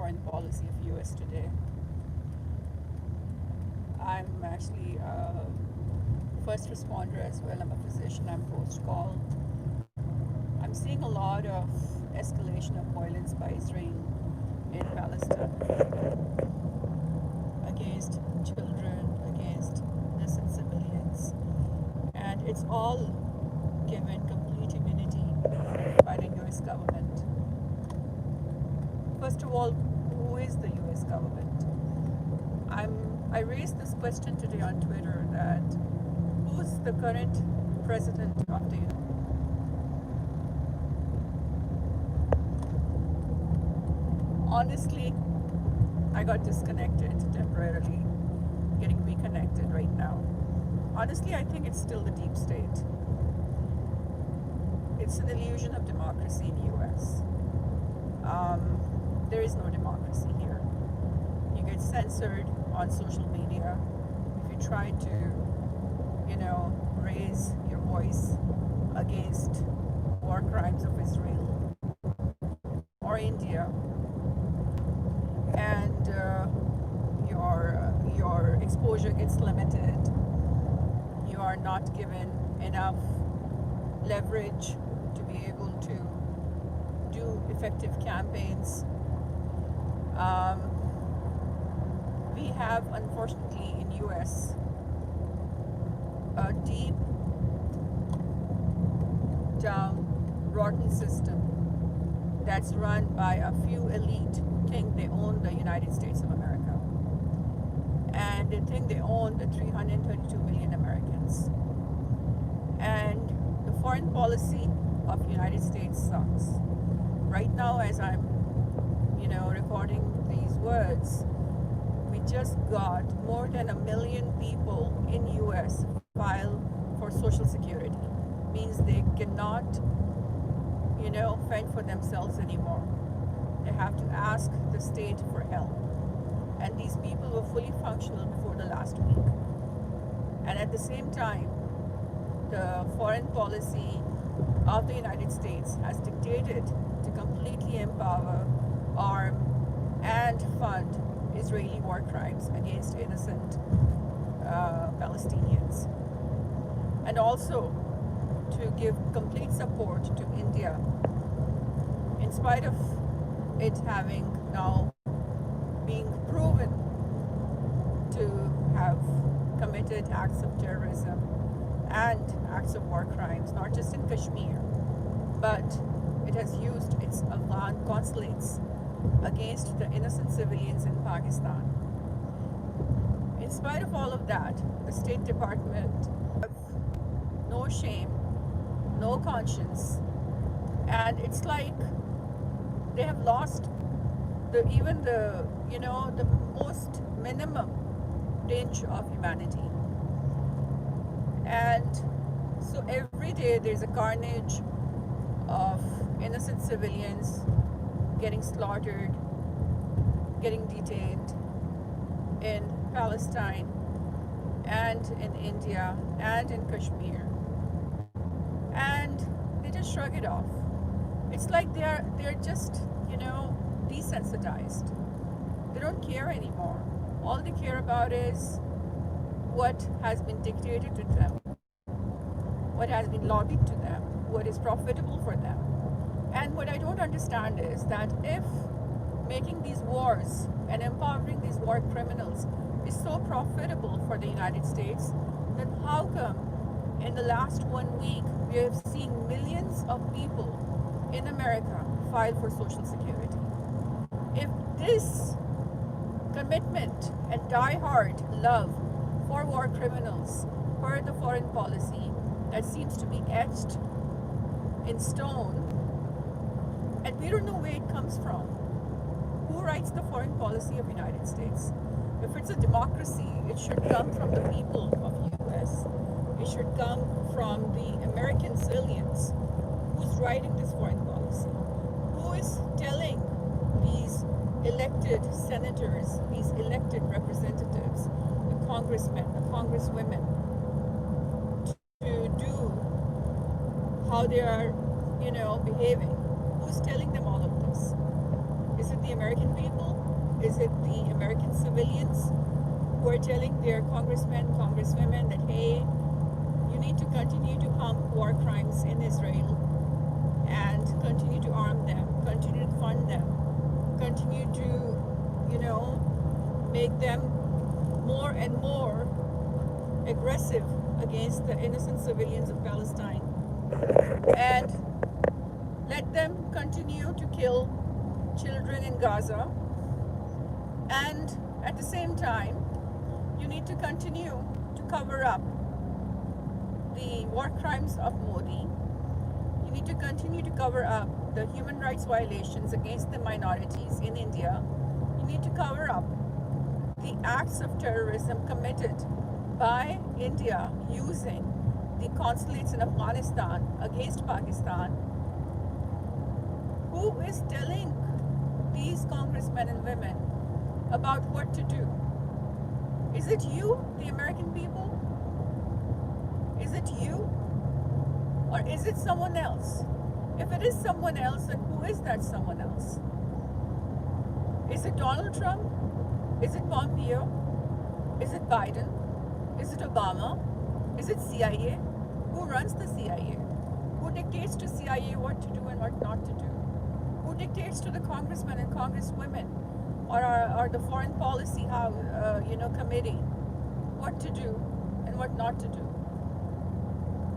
foreign policy of US today. I'm actually a first responder as well. I'm a physician. I'm post-call. I'm seeing a lot of escalation of violence by Israel in Palestine against children, against innocent civilians, and it's all given complete immunity by the US government. First of all, who is the US government? I raised this question today on Twitter that who's the current president of the United States? Honestly, I got disconnected temporarily, getting reconnected right now. Honestly, I think it's still the deep state. It's an illusion of democracy in the US. There is no democracy here. You get censored on social media if you try to, raise your voice against war crimes of Israel or India, and your exposure gets limited. You are not given enough leverage to be able to do effective campaigns. We have, unfortunately, in US a deep down rotten system that's run by a few elite who think they own the United States of America, and they think they own the 332 million Americans. And the foreign policy of the United States sucks. Right now, as I'm, recording these words, we just got more than 1 million people in US file for Social Security. Means they cannot, fend for themselves anymore. They have to ask the state for help. And these people were fully functional before the last week. And at the same time, the foreign policy of the United States has dictated to completely empower, arm, and fund Israeli war crimes against innocent Palestinians. And also to give complete support to India, in spite of it having now being proven to have committed acts of terrorism and acts of war crimes, not just in Kashmir, but it has used its Afghan consulates against the innocent civilians in Pakistan. In spite of all of that, the State Department have no shame, no conscience, and it's like they have lost even the most minimum tinge of humanity. And so every day there's a carnage of innocent civilians getting slaughtered, getting detained in Palestine and in India and in Kashmir, and they just shrug it off. It's like they're just desensitized. They don't care anymore. All they care about is what has been dictated to them, what has been lobbied to them, what is profitable for them. And what I don't understand is that if making these wars and empowering these war criminals is so profitable for the United States, then how come in the last 1 week we have seen millions of people in America file for Social Security? If this commitment and die-hard love for war criminals, for the foreign policy that seems to be etched in stone, and we don't know where it comes from. Who writes the foreign policy of the United States? If it's a democracy, it should come from the people of the US. It should come from the American civilians. Who's writing this foreign policy? Who is telling these elected senators, these elected representatives, the congressmen, the congresswomen, to do how they are, behaving? Who's telling them all of this? Is it the American people? Is it the American civilians who are telling their congressmen, congresswomen that, hey, you need to continue to pump war crimes in Israel and continue to arm them, continue to fund them, continue to, make them more and more aggressive against the innocent civilians of Palestine, and let them continue to kill children in Gaza. And at the same time, you need to continue to cover up the war crimes of Modi. You need to continue to cover up the human rights violations against the minorities in India. You need to cover up the acts of terrorism committed by India using the consulates in Afghanistan against Pakistan. Who is telling these congressmen and women about what to do? Is it you, the American people? Is it you? Or is it someone else? If it is someone else, then who is that someone else? Is it Donald Trump? Is it Pompeo? Is it Biden? Is it Obama? Is it CIA? Who runs the CIA? Who dictates to CIA what to do and what not to do? Who dictates to the congressmen and congresswomen or the foreign policy committee what to do and what not to do?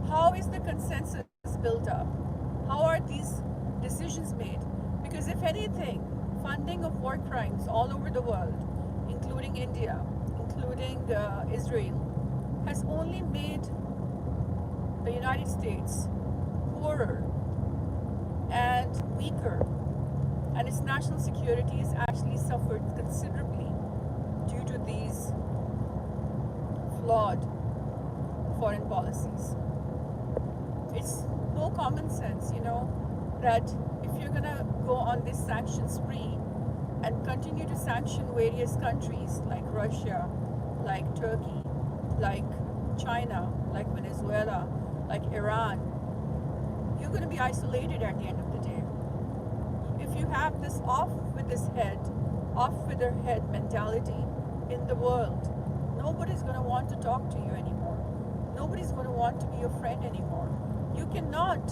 How is the consensus built up? How are these decisions made? Because if anything, funding of war crimes all over the world, including India, including Israel, has only made the United States poorer and weaker, and its national security has actually suffered considerably due to these flawed foreign policies. It's no common sense, that if you're gonna go on this sanction spree and continue to sanction various countries like Russia, like Turkey, like China, like Venezuela, like Iran, you're going to be isolated at the end of the day. If you have this off with their head mentality in the world, nobody's going to want to talk to you anymore. Nobody's going to want to be your friend anymore. You cannot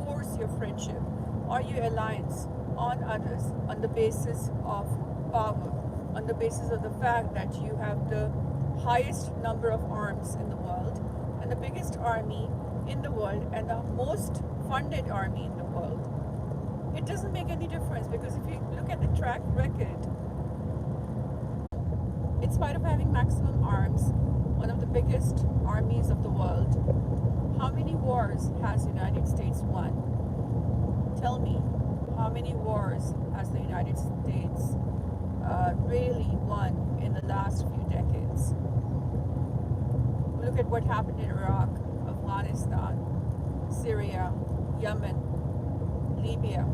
force your friendship or your alliance on others on the basis of power, on the basis of the fact that you have the highest number of arms in the world and the biggest army in the world and the most funded army in the world. It doesn't make any difference, because if you look at the track record, in spite of having maximum arms, one of the biggest armies of the world, how many wars has the United States won? Tell me, how many wars has the United States really won in the last few decades? Look at what happened in Iraq, Afghanistan, Syria, Yemen, Libya.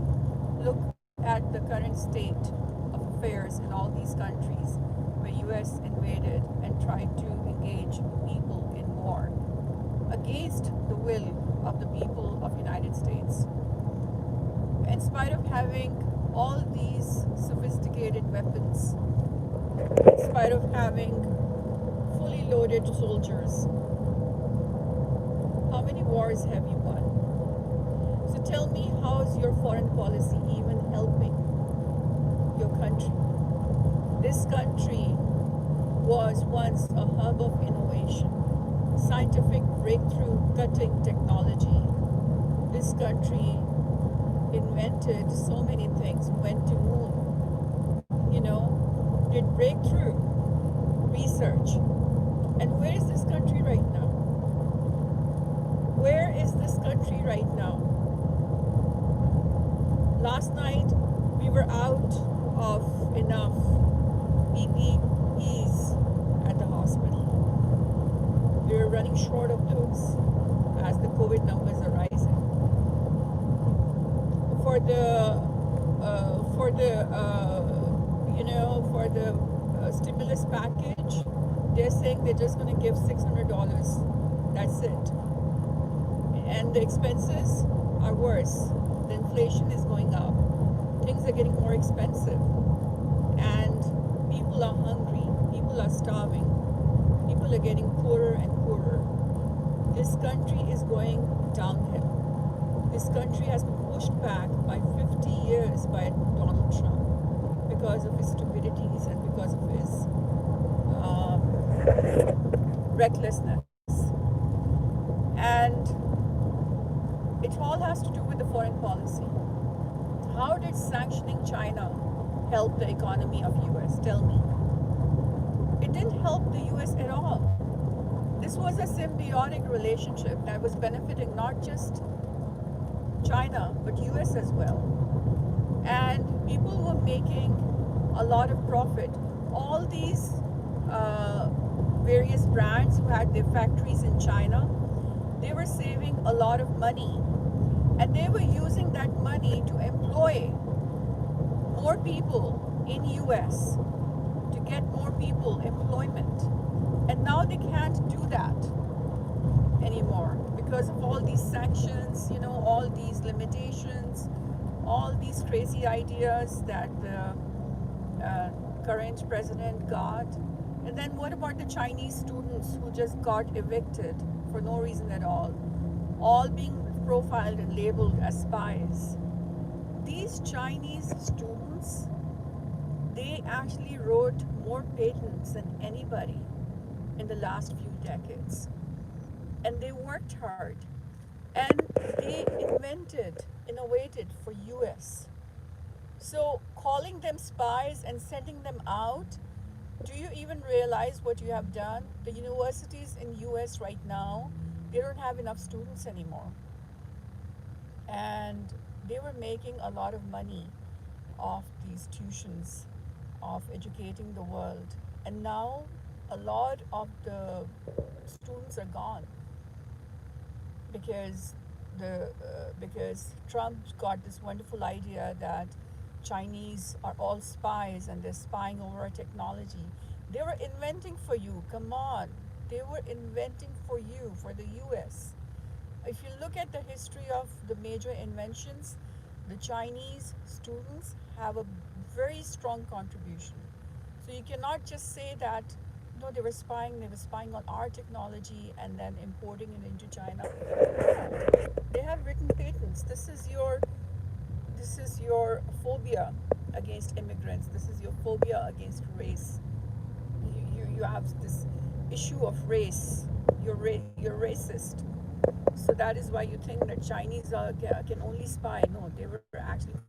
Look at the current state of affairs in all these countries where US invaded and tried to engage people in war against the will of the people of the United States. In spite of having all these sophisticated weapons, in spite of having fully loaded soldiers, how many wars have you won? So tell me, how is your foreign policy even helping your country? This country was once a hub of innovation, scientific breakthrough, cutting technology. This country invented so many things, went to moon, did breakthrough research. And where is this country right now? Where is this country right now? Last night, we were out of enough PPEs at the hospital. We were running short of those as the COVID numbers are rising. For the stimulus package, they're saying they're just going to give $600. That's it. And the expenses are worse. The inflation is going up. Things are getting more expensive. And are hungry, people are starving, people are getting poorer and poorer. This country is going downhill. This country has been pushed back by 50 years by Donald Trump because of his stupidities and because of his recklessness. And it all has to do with the foreign policy. How did sanctioning China help the economy of US? Tell me. It didn't help the US at all. This was a symbiotic relationship that was benefiting not just China but US as well. And people were making a lot of profit. All these various brands who had their factories in China, they were saving a lot of money, and they were using that money to employ more people in US, to get more people employment. And now they can't do that anymore because of all these sanctions, all these limitations, all these crazy ideas that the current president got. And then what about the Chinese students who just got evicted for no reason at all being profiled and labeled as spies? These Chinese students, they actually wrote more patents than anybody in the last few decades. And they worked hard. And they innovated for US. So calling them spies and sending them out, do you even realize what you have done? The universities in US right now, they don't have enough students anymore. And they were making a lot of money off these tuitions, of educating the world. And now a lot of the students are gone because Trump got this wonderful idea that Chinese are all spies and they're spying over our technology. They were inventing for you. Come on. They were inventing for you, for the US. If you look at the history of the major inventions, the Chinese students have a very strong contribution. So you cannot just say that, no, they were spying on our technology and then importing it into China. They have written patents. This is your phobia against immigrants. This is your phobia against race. You have this issue of race. You're racist. So that is why you think that Chinese can only spy. No, they were actually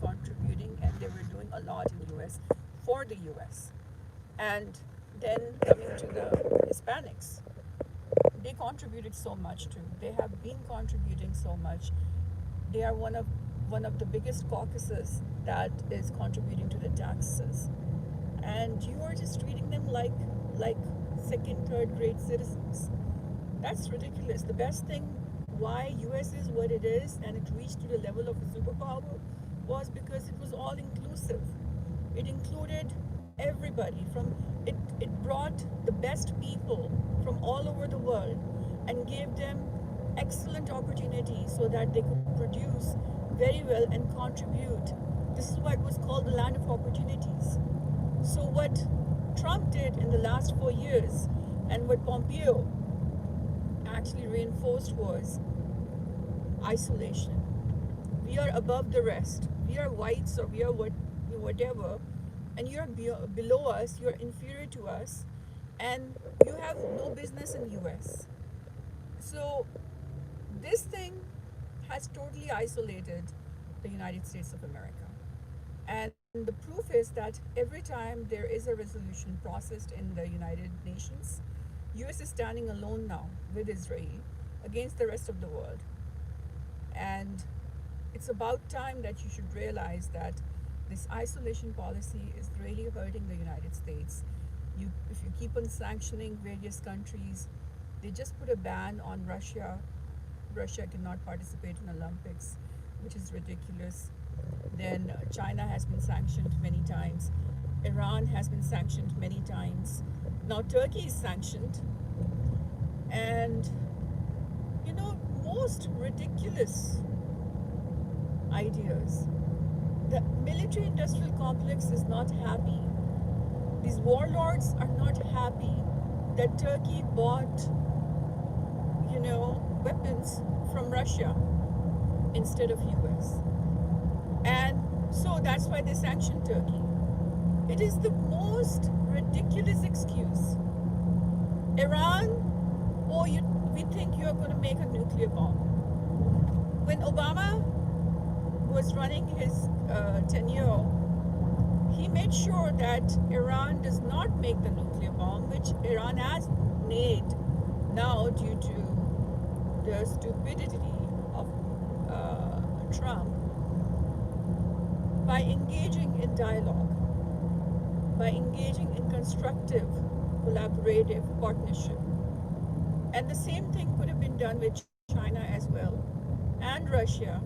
contributing, and they were doing a lot in the US for the US. And then coming to the Hispanics, they contributed so much too. They have been contributing so much. They are one of the biggest caucuses that is contributing to the taxes. And you are just treating them like second, third grade citizens. That's ridiculous. The best thing why US is what it is and it reached to the level of a superpower was because it was all inclusive. It included everybody it brought the best people from all over the world and gave them excellent opportunities so that they could produce very well and contribute. This is what was called the land of opportunities. So what Trump did in the last 4 years and what Pompeo actually reinforced was isolation. We are above the rest. We are whites or we are whatever, and you're below us, you're inferior to us, and you have no business in US. So this thing has totally isolated the United States of America. And the proof is that every time there is a resolution processed in the United Nations, US is standing alone now with Israel against the rest of the world. And it's about time that you should realize that this isolation policy is really hurting the United States. If you keep on sanctioning various countries, they just put a ban on Russia. Russia cannot participate in Olympics, which is ridiculous. Then China has been sanctioned many times. Iran has been sanctioned many times. Now Turkey is sanctioned. And most ridiculous ideas. The military industrial complex is not happy These warlords are not happy that Turkey bought, weapons from Russia instead of US. And so that's why they sanctioned Turkey. It is the most ridiculous excuse. Iran, we think you're going to make a nuclear bomb. When Obama was running his tenure, he made sure that Iran does not make the nuclear bomb, which Iran has made now due to the stupidity of Trump, by engaging in dialogue, by engaging in constructive, collaborative partnership. And the same thing could have been done with China as well, and Russia,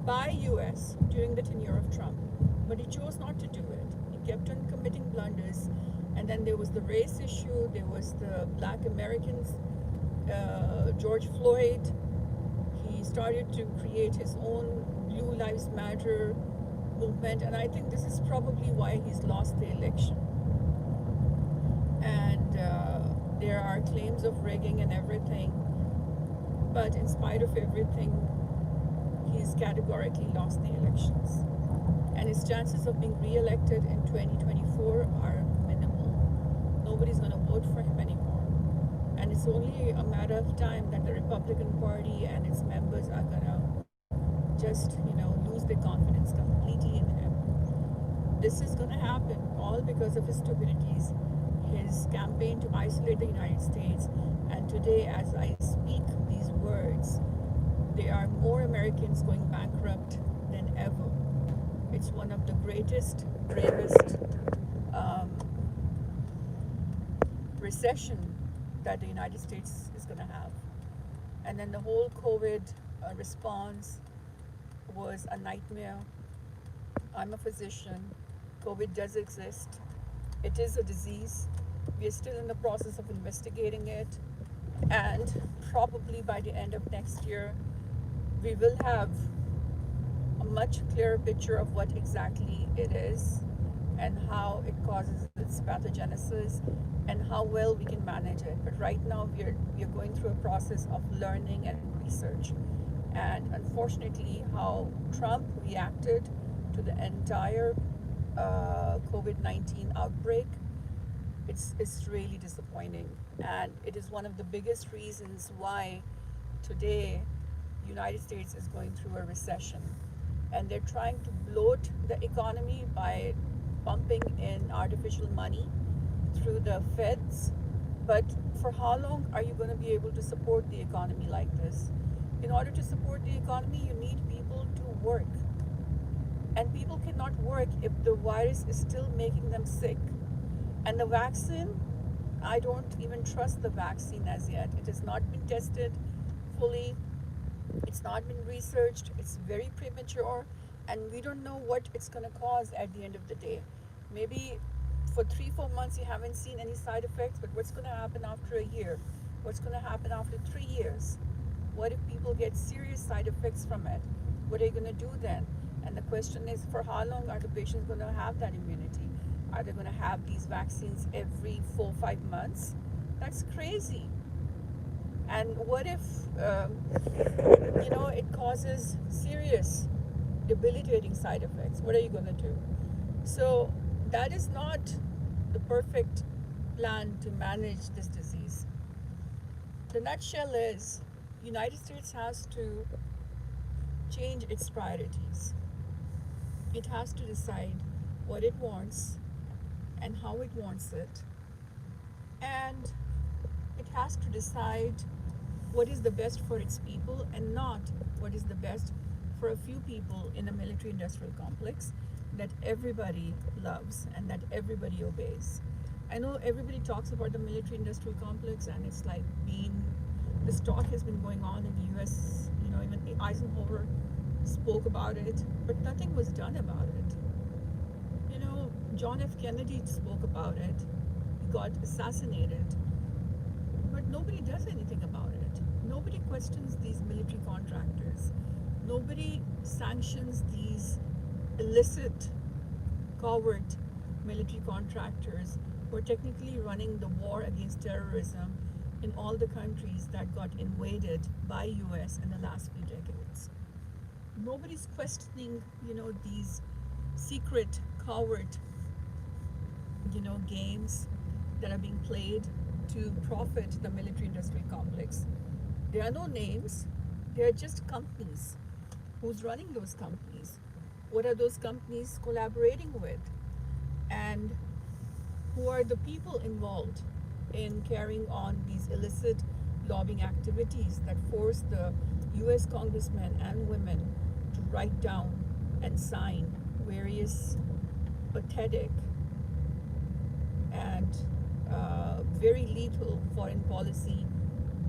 by US during the tenure of Trump. But he chose not to do it. He kept on committing blunders. And then there was the race issue, there was the Black Americans, George Floyd. He started to create his own Blue Lives Matter movement, and I think this is probably why he's lost the election. And there are claims of rigging and everything, but in spite of everything, he's categorically lost the elections. And his chances of being re-elected in 2024 are minimal. Nobody's going to vote for him anymore. And it's only a matter of time that the Republican Party and its members are going to just, lose their confidence completely in him. This is going to happen all because of his stupidities, his campaign to isolate the United States. And today, as I speak these words, there are more Americans going bankrupt than ever. It's one of the greatest, bravest recession that the United States is going to have. And then the whole COVID response was a nightmare. I'm a physician. COVID does exist. It is a disease. We are still in the process of investigating it. And probably by the end of next year, we will have a much clearer picture of what exactly it is and how it causes its pathogenesis and how well we can manage it. But right now we are going through a process of learning and research. And unfortunately, how Trump reacted to the entire COVID-19 outbreak, it's really disappointing. And it is one of the biggest reasons why today the United States is going through a recession. And they're trying to bloat the economy by pumping in artificial money through the feds. But for how long are you going to be able to support the economy like this? In order to support the economy, you need people to work. And people cannot work if the virus is still making them sick. And the vaccine, I don't even trust the vaccine as yet. It has not been tested fully. It's not been researched. It's very premature. And we don't know what it's going to cause at the end of the day. Maybe for 3-4 months you haven't seen any side effects, but what's going to happen after a year? What's going to happen after 3 years? What if people get serious side effects from it? What are you going to do then? And the question is, for how long are the patients going to have that immunity? Are they going to have these vaccines every 4-5 months? That's crazy. And what if, it causes serious, debilitating side effects? What are you going to do? So that is not the perfect plan to manage this disease. The nutshell is, United States has to change its priorities. It has to decide what it wants and how it wants it. And it has to decide what is the best for its people and not what is the best for a few people in a military-industrial complex that everybody loves and that everybody obeys. I know everybody talks about the military-industrial complex, and it's like this talk has been going on in the US, even Eisenhower spoke about it, but nothing was done about it. John F. Kennedy spoke about it. He got assassinated, but nobody does anything about it. Nobody questions these military contractors. Nobody sanctions these illicit, covert military contractors who are technically running the war against terrorism in all the countries that got invaded by US in the last few decades. Nobody's questioning, these secret, covert, games that are being played to profit the military industrial complex. There are no names, there are just companies. Who's running those companies? What are those companies collaborating with? And who are the people involved in carrying on these illicit lobbying activities that force the US congressmen and women to write down and sign various pathetic and very lethal foreign policy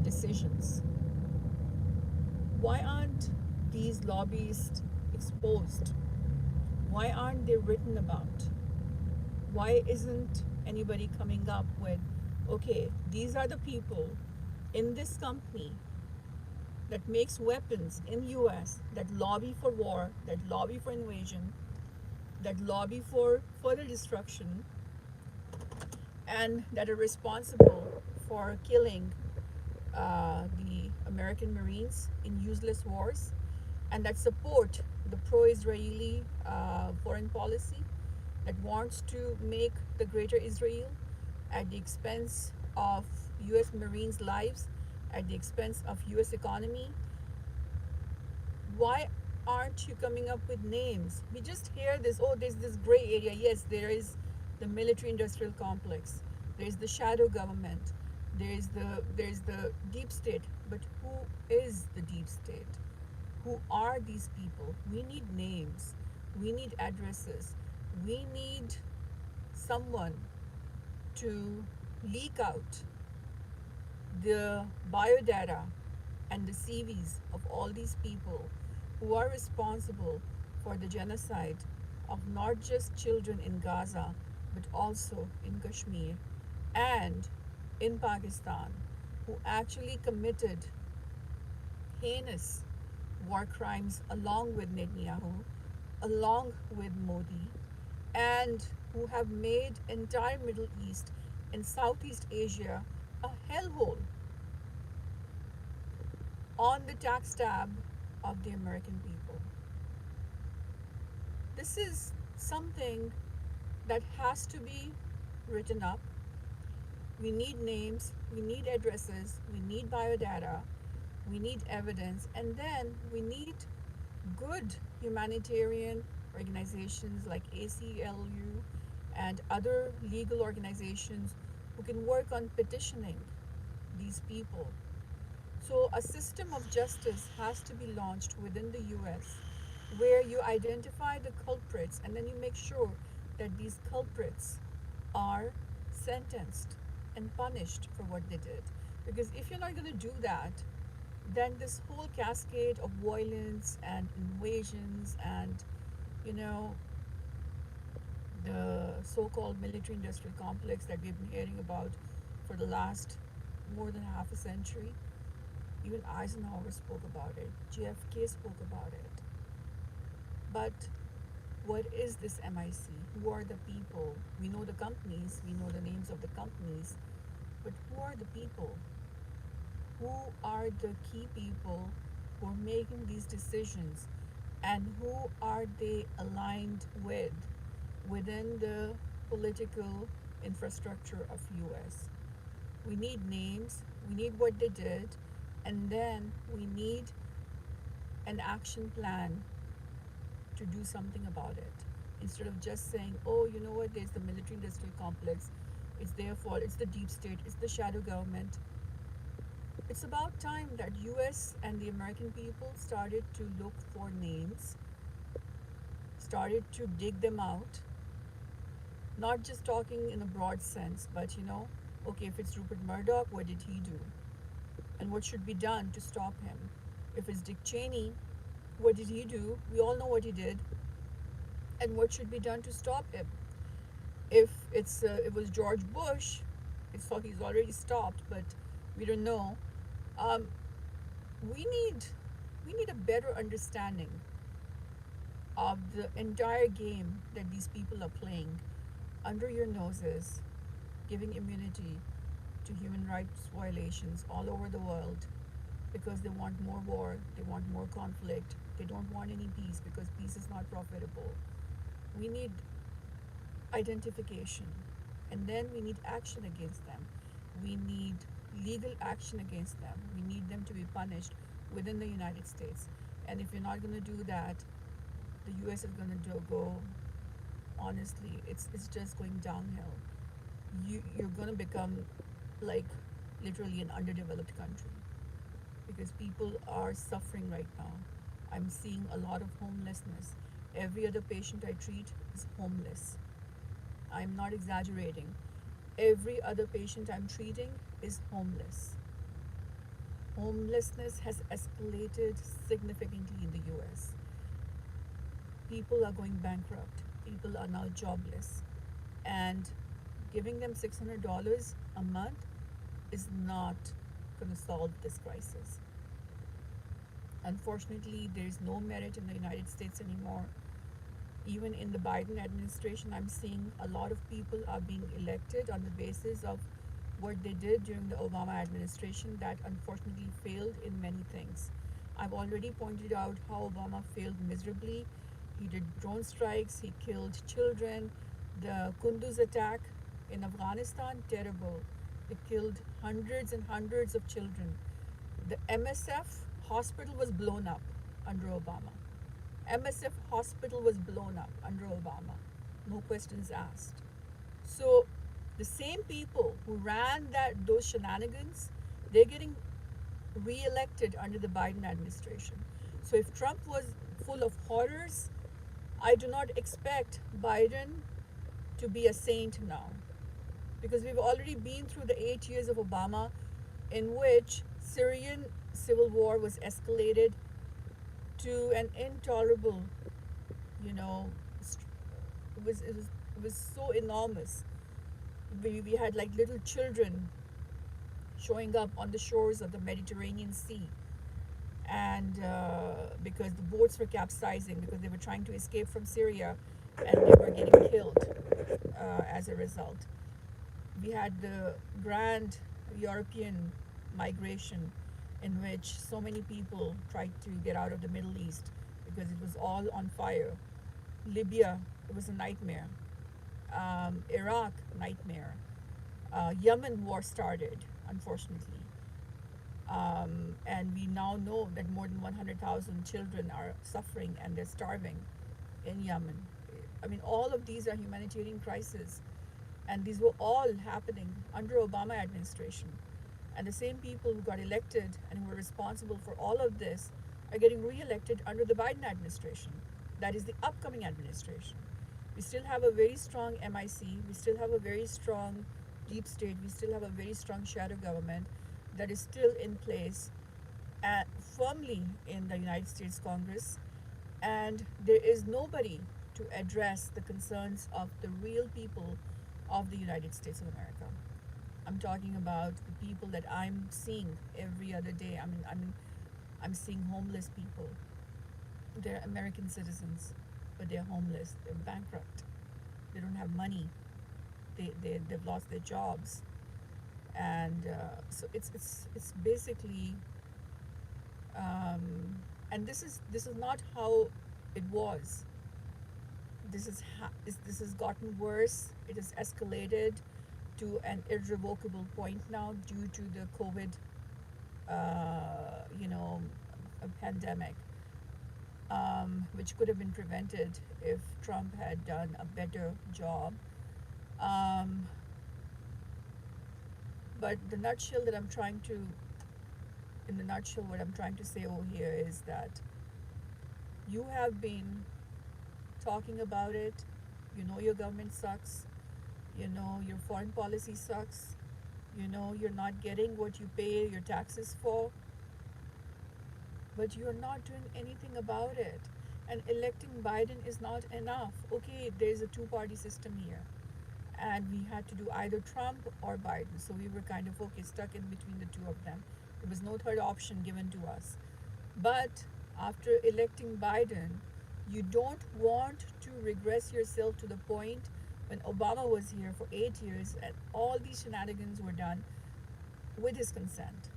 decisions? Why aren't these lobbyists exposed? Why aren't they written about? Why isn't anybody coming up with, okay, these are the people in this company that makes weapons in US, that lobby for war, that lobby for invasion, that lobby for further destruction, and that are responsible for killing the American Marines in useless wars, and that support the pro-Israeli foreign policy that wants to make the greater Israel at the expense of US Marines' lives, at the expense of US economy. Why aren't you coming up with names? We just hear this, oh, there's this gray area. Yes, there is the military industrial complex, there's the shadow government, there's the deep state. But who is the deep state? Who are these people? We need names, we need addresses, we need someone to leak out the biodata and the CVs of all these people who are responsible for the genocide of not just children in Gaza, but also in Kashmir and in Pakistan, who actually committed heinous war crimes along with Netanyahu, along with Modi, and who have made entire Middle East and Southeast Asia a hellhole on the tax tab of the American people. This is something that has to be written up. We need names, we need addresses, we need biodata, we need evidence, and then we need good humanitarian organizations like ACLU and other legal organizations who can work on petitioning these people. So, a system of justice has to be launched within the US where you identify the culprits and then you make sure that these culprits are sentenced and punished for what they did. Because if you're not going to do that, then this whole cascade of violence and invasions and, you know, the so called military industrial complex that we've been hearing about for the last more than half a century. Even Eisenhower spoke about it, JFK spoke about it. But what is this MIC? Who are the people? We know the companies, we know the names of the companies, but who are the people? Who are the key people who are making these decisions, and who are they aligned with within the political infrastructure of US? We need names, we need what they did, and then we need an action plan to do something about it. Instead of just saying, oh, you know what, there's the military industrial complex, it's their fault, it's the deep state, it's the shadow government. It's about time that US and the American people started to look for names, started to dig them out, not just talking in a broad sense, but okay, if it's Rupert Murdoch, what did he do? And what should be done to stop him? If it's Dick Cheney, what did he do? We all know what he did. And what should be done to stop him? If it was George Bush, he's already stopped, but we don't know. Um, we need a better understanding of the entire game that these people are playing under your noses, giving immunity to human rights violations all over the world because they want more war, they want more conflict, they don't want any peace because peace is not profitable. We need identification, and then we need action against them. We need legal action against them. We need them to be punished within the United States. And if you're not going to do that, the US is going to go, honestly, it's just going downhill. You're going to become like literally an underdeveloped country because people are suffering right now. I'm seeing a lot of homelessness. Every other patient I treat is homeless. I'm not exaggerating. Every other patient I'm treating is homeless. Homelessness has escalated significantly in the US. People are going bankrupt. People are now jobless. And giving them $600 a month is not going to solve this crisis. Unfortunately, there is no merit in the United States anymore. Even in the Biden administration, I'm seeing a lot of people are being elected on the basis of what they did during the Obama administration that unfortunately failed in many things. I've already pointed out how Obama failed miserably. He did drone strikes, he killed children. The Kunduz attack in Afghanistan, terrible. They killed hundreds and hundreds of children. The MSF hospital was blown up under Obama. MSF hospital was blown up under Obama. No questions asked. So the same people who ran those shenanigans, they're getting re-elected under the Biden administration. So if Trump was full of horrors, I do not expect Biden to be a saint now, because we've already been through the 8 years of Obama in which Syrian civil war was escalated to an intolerable, you know, it was so enormous. We had like little children showing up on the shores of the Mediterranean Sea, and because the boats were capsizing because they were trying to escape from Syria, and they were getting killed as a result. We had the grand European migration in which so many people tried to get out of the Middle East because it was all on fire. Libya, it was a nightmare. Iraq, nightmare. Yemen war started, unfortunately. And we now know that more than 100,000 children are suffering and they're starving in Yemen. I mean, all of these are humanitarian crises, and these were all happening under Obama administration. And the same people who got elected and who were responsible for all of this are getting re-elected under the Biden administration. That is the upcoming administration. We still have a very strong MIC. We still have a very strong deep state. We still have a very strong shadow government that is still in place firmly in the United States Congress. And there is nobody to address the concerns of the real people of the United States of America. I'm talking about the people that I'm seeing every other day. I'm seeing homeless people. They're American citizens, but they're homeless. They're bankrupt. They don't have money. They've lost their jobs, and so it's basically, and this is not how it was. This has gotten worse. It has escalated to an irrevocable point now due to the COVID, pandemic, which could have been prevented if Trump had done a better job. But in the nutshell, what I'm trying to say over here is that you have been talking about it. You know your government sucks. You know your foreign policy sucks. You know you're not getting what you pay your taxes for. But you're not doing anything about it. And electing Biden is not enough. Okay, there's a two-party system here. And we had to do either Trump or Biden. So we were kind of, stuck in between the two of them. There was no third option given to us. But after electing Biden, you don't want to regress yourself to the point when Obama was here for 8 years and all these shenanigans were done with his consent.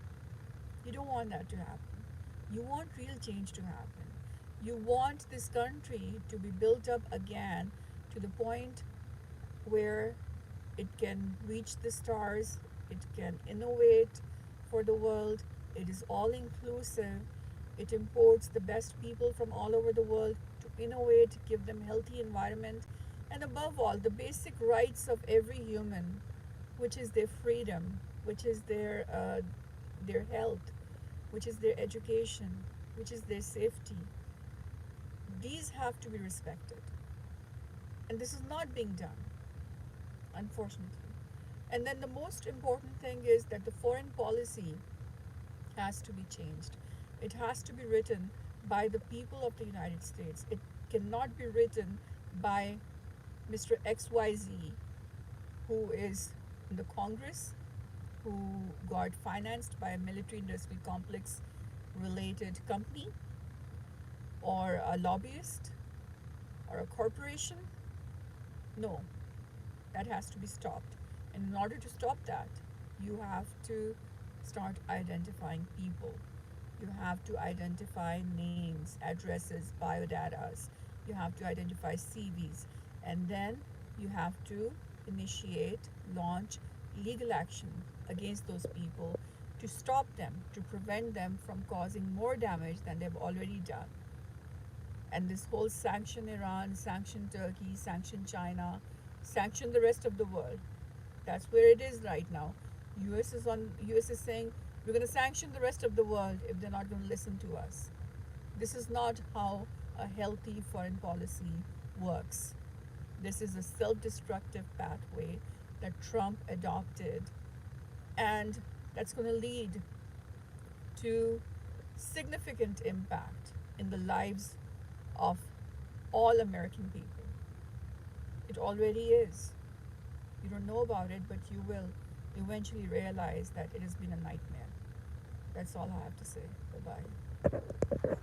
You don't want that to happen. You want real change to happen. You want this country to be built up again to the point where it can reach the stars, it can innovate for the world, it is all inclusive, it imports the best people from all over the world to innovate, give them healthy environment, and above all, the basic rights of every human, which is their freedom, which is their health, which is their education, which is their safety. These have to be respected. And this is not being done, unfortunately. And then the most important thing is that the foreign policy has to be changed. It has to be written by the people of the United States. It cannot be written by Mr. XYZ, who is in the Congress, who got financed by a military industrial complex related company, or a lobbyist, or a corporation. No, that has to be stopped. And in order to stop that, you have to start identifying people. You have to identify names, addresses, biodatas. You have to identify CVs. And then you have to initiate, launch legal action against those people to stop them, to prevent them from causing more damage than they've already done. And this whole sanction Iran, sanction Turkey, sanction China, sanction the rest of the world. That's where it is right now. US is saying we're going to sanction the rest of the world if they're not going to listen to us. This is not how a healthy foreign policy works. This is a self-destructive pathway that Trump adopted, and that's going to lead to significant impact in the lives of all American people. It already is. You don't know about it, but you will eventually realize that it has been a nightmare. That's all I have to say. Bye bye.